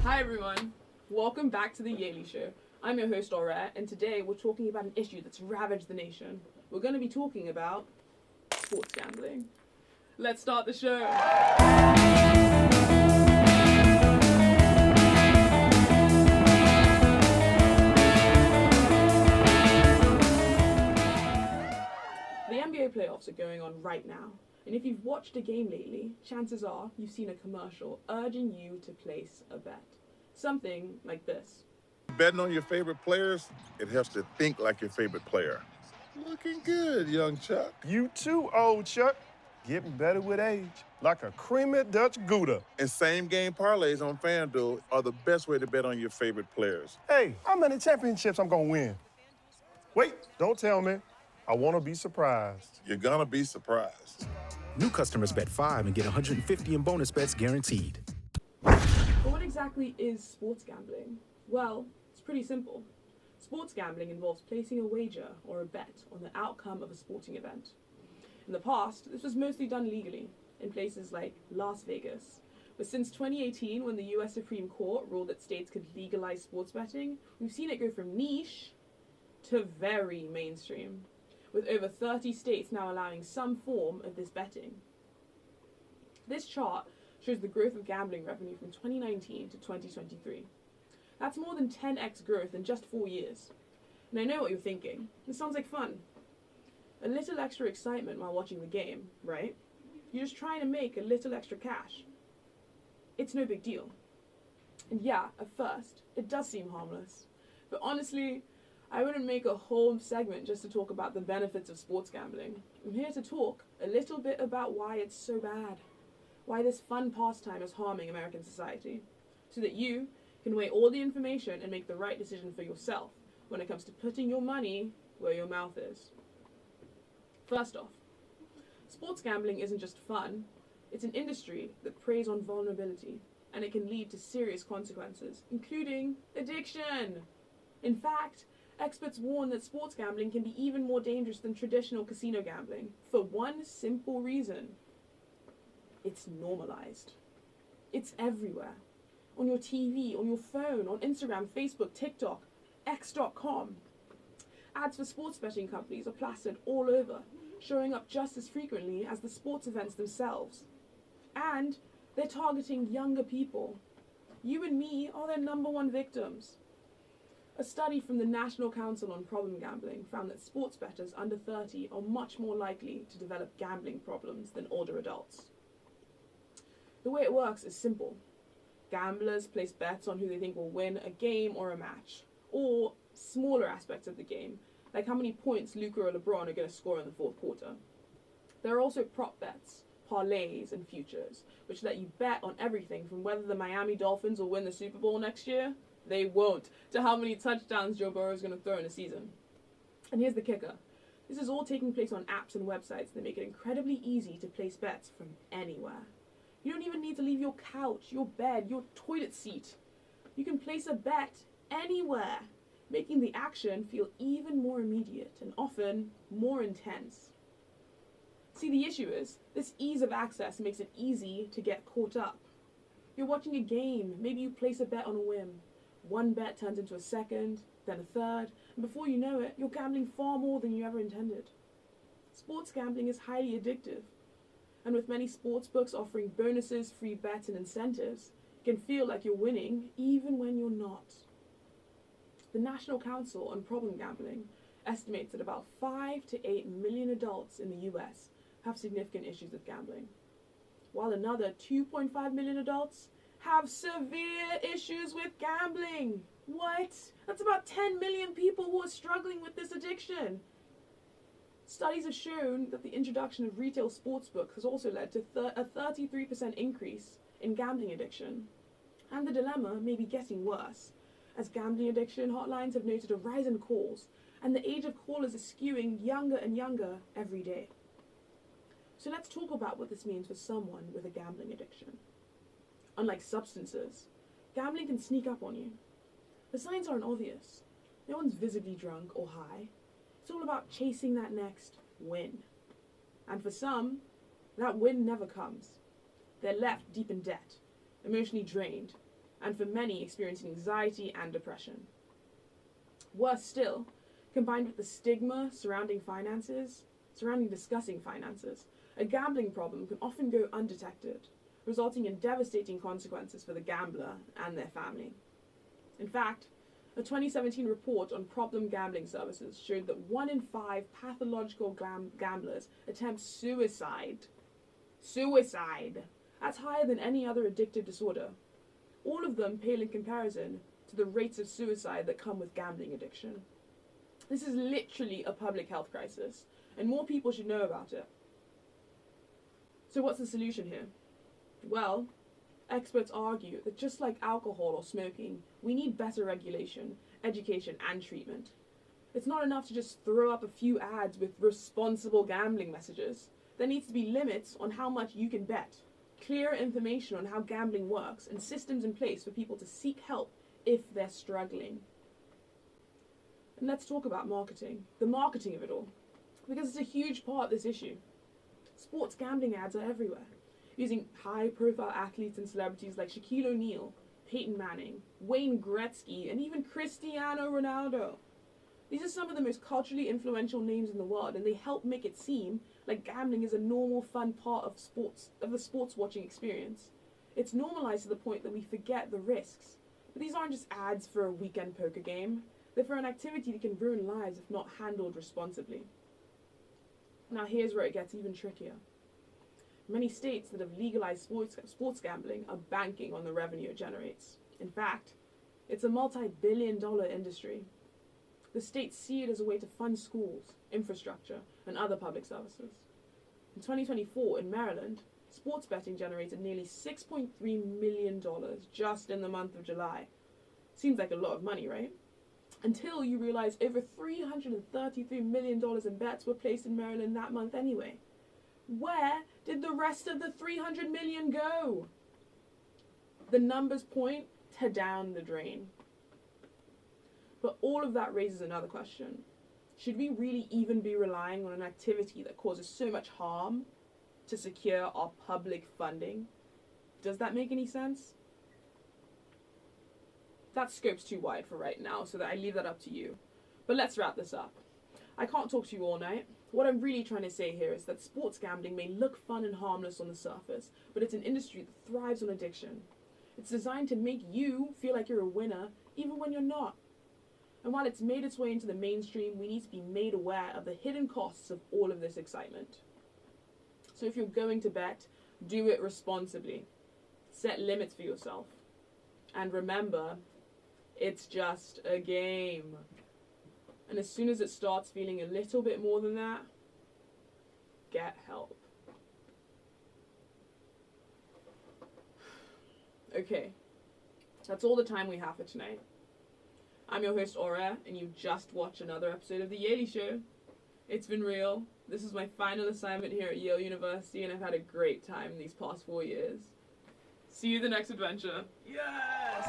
Hi everyone, welcome back to the Yalie Show. I'm your host Aurette, and today we're talking about an issue that's ravaged the nation. We're going to be talking about sports gambling. Let's start the show. The NBA playoffs are going on right now, and if you've watched a game lately, chances are you've seen a commercial urging you to place a bet. Something like this. Betting on your favorite players, it helps to think like your favorite player. Looking good, young Chuck. You too, old Chuck. Getting better with age, like a creamy Dutch Gouda. And same game parlays on FanDuel are the best way to bet on your favorite players. Hey, how many championships I'm gonna win? Wait, don't tell me. I wanna be surprised. You're gonna be surprised. New customers bet $5 and get $150 in bonus bets guaranteed. But what exactly is sports gambling? Well, it's pretty simple. Sports gambling involves placing a wager or a bet on the outcome of a sporting event. In the past, this was mostly done legally in places like Las Vegas. But since 2018, when the US Supreme Court ruled that states could legalize sports betting, we've seen it go from niche to very mainstream, with over 30 states now allowing some form of this betting. This chart shows the growth of gambling revenue from 2019 to 2023. That's more than 10x growth in just 4 years. And I know what you're thinking. This sounds like fun. A little extra excitement while watching the game, right? You're just trying to make a little extra cash. It's no big deal. And yeah, at first, it does seem harmless. But honestly, I wouldn't make a whole segment just to talk about the benefits of sports gambling. I'm here to talk a little bit about why it's so bad. Why this fun pastime is harming American society, so that you can weigh all the information and make the right decision for yourself when it comes to putting your money where your mouth is. First off, sports gambling isn't just fun, it's an industry that preys on vulnerability, and it can lead to serious consequences, including addiction. In fact, experts warn that sports gambling can be even more dangerous than traditional casino gambling, for one simple reason. It's normalized. It's everywhere. On your TV, on your phone, on Instagram, Facebook, TikTok, X.com. Ads for sports betting companies are plastered all over, showing up just as frequently as the sports events themselves. And they're targeting younger people. You and me are their number one victims. A study from the National Council on Problem Gambling found that sports bettors under 30 are much more likely to develop gambling problems than older adults. The way it works is simple. Gamblers place bets on who they think will win a game or a match, or smaller aspects of the game, like how many points Luka or LeBron are going to score in the fourth quarter. There are also prop bets, parlays, and futures, which let you bet on everything from whether the Miami Dolphins will win the Super Bowl next year, they won't, to how many touchdowns Joe Burrow is going to throw in a season. And here's the kicker. This is all taking place on apps and websites that make it incredibly easy to place bets from anywhere. You don't even need to leave your couch, your bed, your toilet seat. You can place a bet anywhere, making the action feel even more immediate and often more intense. See, the issue is, this ease of access makes it easy to get caught up. You're watching a game, maybe you place a bet on a whim. One bet turns into a second, then a third, and before you know it, you're gambling far more than you ever intended. Sports gambling is highly addictive. And with many sports books offering bonuses, free bets, and incentives, it can feel like you're winning even when you're not. The National Council on Problem Gambling estimates that about 5 to 8 million adults in the US have significant issues with gambling, while another 2.5 million adults have severe issues with gambling. What? That's about 10 million people who are struggling with this addiction. Studies have shown that the introduction of retail sportsbooks has also led to a 33% increase in gambling addiction. And the dilemma may be getting worse, as gambling addiction hotlines have noted a rise in calls, and the age of callers is skewing younger and younger every day. So let's talk about what this means for someone with a gambling addiction. Unlike substances, gambling can sneak up on you. The signs aren't obvious. No one's visibly drunk or high. It's all about chasing that next win. And for some, that win never comes. They're left deep in debt, emotionally drained, and for many experiencing anxiety and depression. Worse still, combined with the stigma surrounding discussing finances, a gambling problem can often go undetected, resulting in devastating consequences for the gambler and their family. In fact, a 2017 report on problem gambling services showed that 1 in 5 pathological gamblers attempt suicide. Suicide! That's higher than any other addictive disorder. All of them pale in comparison to the rates of suicide that come with gambling addiction. This is literally a public health crisis, and more people should know about it. So what's the solution here? Well, experts argue that just like alcohol or smoking, we need better regulation, education, and treatment. It's not enough to just throw up a few ads with responsible gambling messages. There needs to be limits on how much you can bet, clear information on how gambling works, and systems in place for people to seek help if they're struggling. And let's talk about marketing, the marketing of it all, because it's a huge part of this issue. Sports gambling ads are everywhere, using high-profile athletes and celebrities like Shaquille O'Neal, Peyton Manning, Wayne Gretzky, and even Cristiano Ronaldo. These are some of the most culturally influential names in the world, and they help make it seem like gambling is a normal, fun part of the sports watching experience. It's normalized to the point that we forget the risks. But these aren't just ads for a weekend poker game. They're for an activity that can ruin lives if not handled responsibly. Now here's where it gets even trickier. Many states that have legalized sports gambling are banking on the revenue it generates. In fact, it's a multi-billion-dollar industry. The states see it as a way to fund schools, infrastructure, and other public services. In 2024, in Maryland, sports betting generated nearly $6.3 million just in the month of July. Seems like a lot of money, right? Until you realize over $333 million in bets were placed in Maryland that month anyway. Where did the rest of the $300 million go? The numbers point to down the drain. But all of that raises another question. Should we really even be relying on an activity that causes so much harm to secure our public funding? Does that make any sense? That scope's too wide for right now, so that I leave that up to you. But let's wrap this up. I can't talk to you all night. What I'm really trying to say here is that sports gambling may look fun and harmless on the surface, but it's an industry that thrives on addiction. It's designed to make you feel like you're a winner, even when you're not. And while it's made its way into the mainstream, we need to be made aware of the hidden costs of all of this excitement. So if you're going to bet, do it responsibly. Set limits for yourself. And remember, it's just a game. And as soon as it starts feeling a little bit more than that, get help. Okay, that's all the time we have for tonight. I'm your host, Aura, and you just watched another episode of The Yalie Show. It's been real. This is my final assignment here at Yale University, and I've had a great time these past 4 years. See you the next adventure. Yes!